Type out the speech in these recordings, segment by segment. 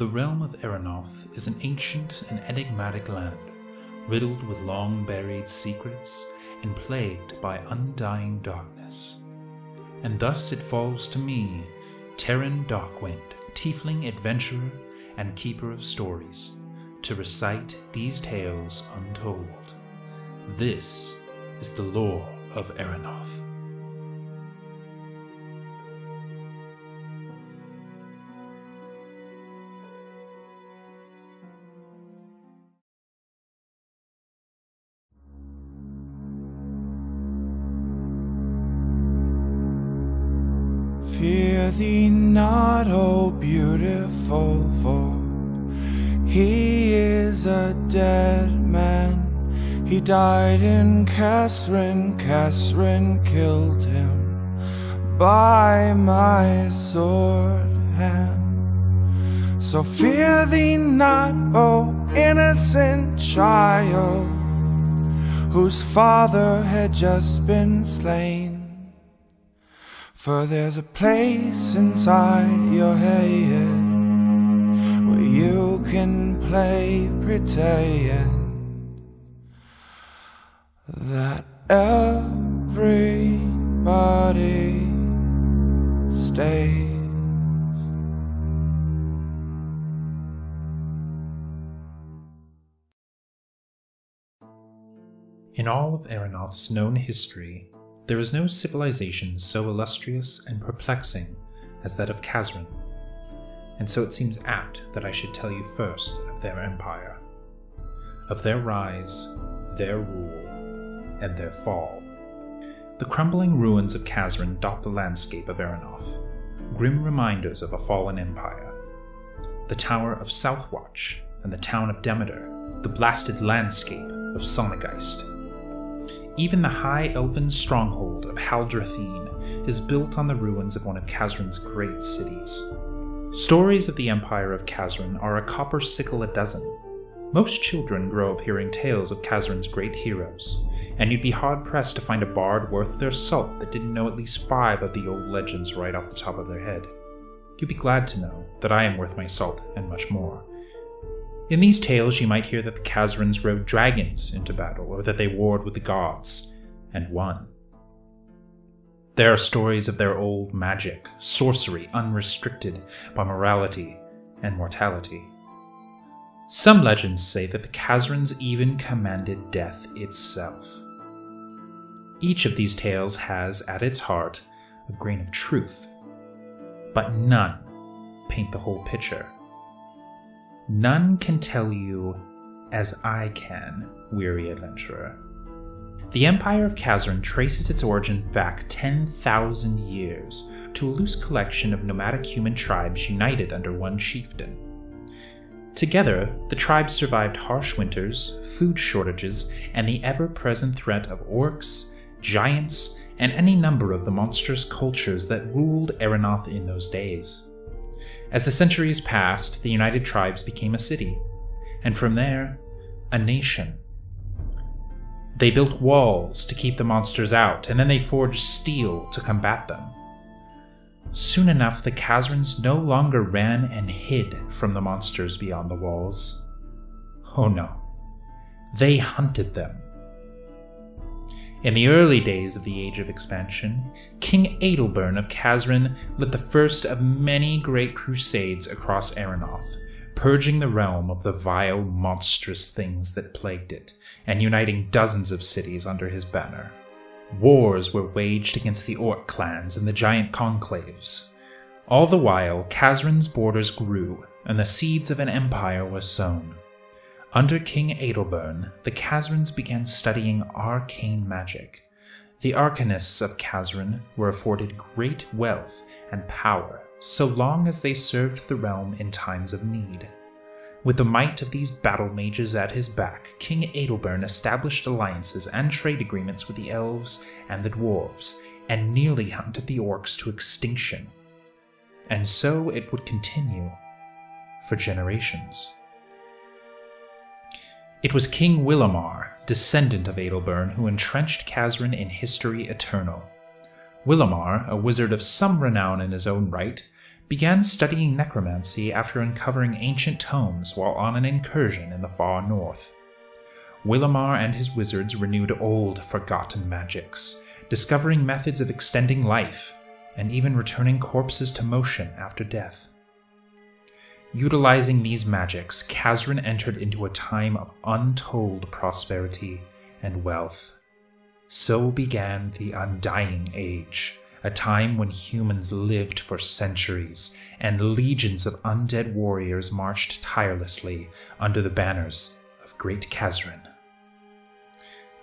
The realm of Erenoth is an ancient and enigmatic land, riddled with long-buried secrets and plagued by undying darkness. And thus it falls to me, Taryn Dark-Wind, tiefling adventurer and keeper of stories, to recite these tales untold. This is the lore of Erenoth. Fear thee not, O beautiful, for he is a dead man. He died in Kasrin, Kasrin killed him by my sword hand. So fear thee not, O innocent child, whose father had just been slain. For there's a place inside your head where you can play pretend that everybody stays. In all of Erenoth's known history, there is no civilization so illustrious and perplexing as that of Kasrin, and so it seems apt that I should tell you first of their empire, of their rise, their rule, and their fall. The crumbling ruins of Kasrin dot the landscape of Erenoth, grim reminders of a fallen empire. The Tower of Southwatch and the town of Demeter, the blasted landscape of Sonegeist. Even the high elven stronghold of Haldrathene is built on the ruins of one of Kasrin's great cities. Stories of the Empire of Kasrin are a copper sickle a dozen. Most children grow up hearing tales of Kasrin's great heroes, and you'd be hard-pressed to find a bard worth their salt that didn't know at least 5 of the old legends right off the top of their head. You'd be glad to know that I am worth my salt and much more. In these tales you might hear that the Kasrins rode dragons into battle, or that they warred with the gods, and won. There are stories of their old magic, sorcery unrestricted by morality and mortality. Some legends say that the Kasrins even commanded death itself. Each of these tales has, at its heart, a grain of truth, but none paint the whole picture. None can tell you as I can, weary adventurer. The Empire of Kasrin traces its origin back 10,000 years to a loose collection of nomadic human tribes united under one chieftain. Together, the tribes survived harsh winters, food shortages, and the ever-present threat of orcs, giants, and any number of the monstrous cultures that ruled Erenoth in those days. As the centuries passed, the united tribes became a city, and from there, a nation. They built walls to keep the monsters out, and then they forged steel to combat them. Soon enough, the Kasrins no longer ran and hid from the monsters beyond the walls. Oh no, they hunted them. In the early days of the Age of Expansion, King Adalbern of Kasrin led the first of many great crusades across Erenoth, purging the realm of the vile, monstrous things that plagued it, and uniting dozens of cities under his banner. Wars were waged against the orc clans and the giant conclaves. All the while, Kasrin's borders grew, and the seeds of an empire were sown. Under King Adalbern, the Kasrins began studying arcane magic. The arcanists of Kasrin were afforded great wealth and power so long as they served the realm in times of need. With the might of these battle mages at his back, King Adalbern established alliances and trade agreements with the elves and the dwarves, and nearly hunted the orcs to extinction. And so it would continue for generations. It was King Willamar, descendant of Adalbern, who entrenched Kasrin in history eternal. Willamar, a wizard of some renown in his own right, began studying necromancy after uncovering ancient tomes while on an incursion in the far north. Willamar and his wizards renewed old, forgotten magics, discovering methods of extending life, and even returning corpses to motion after death. Utilizing these magics, Kasrin entered into a time of untold prosperity and wealth. So began the Undying Age, a time when humans lived for centuries, and legions of undead warriors marched tirelessly under the banners of Great Kasrin.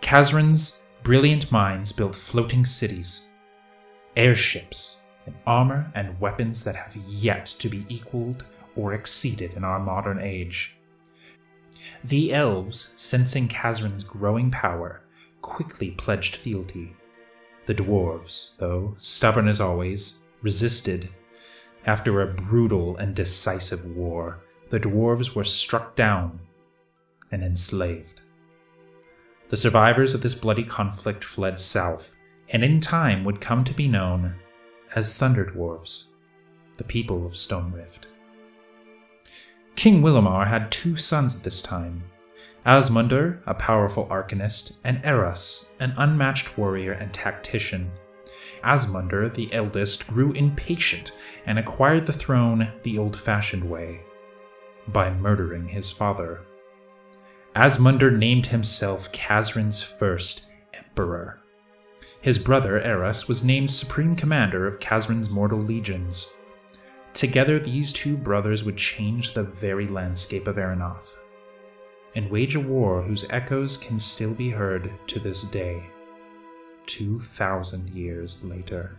Kasrin's brilliant minds built floating cities, airships, and armor and weapons that have yet to be equaled or exceeded in our modern age. The elves, sensing Kasrin's growing power, quickly pledged fealty. The dwarves, though stubborn as always, resisted. After a brutal and decisive war, the dwarves were struck down and enslaved. The survivors of this bloody conflict fled south, and in time would come to be known as Thunder Dwarfs, the people of Stone Rift. King Willamar had 2 sons at this time, Asmundr, a powerful arcanist, and Eros, an unmatched warrior and tactician. Asmundr, the eldest, grew impatient and acquired the throne the old-fashioned way, by murdering his father. Asmundr named himself Kasrin's first emperor. His brother Eros was named supreme commander of Kasrin's mortal legions. Together, these 2 brothers would change the very landscape of Erenoth, and wage a war whose echoes can still be heard to this day, 2,000 years later.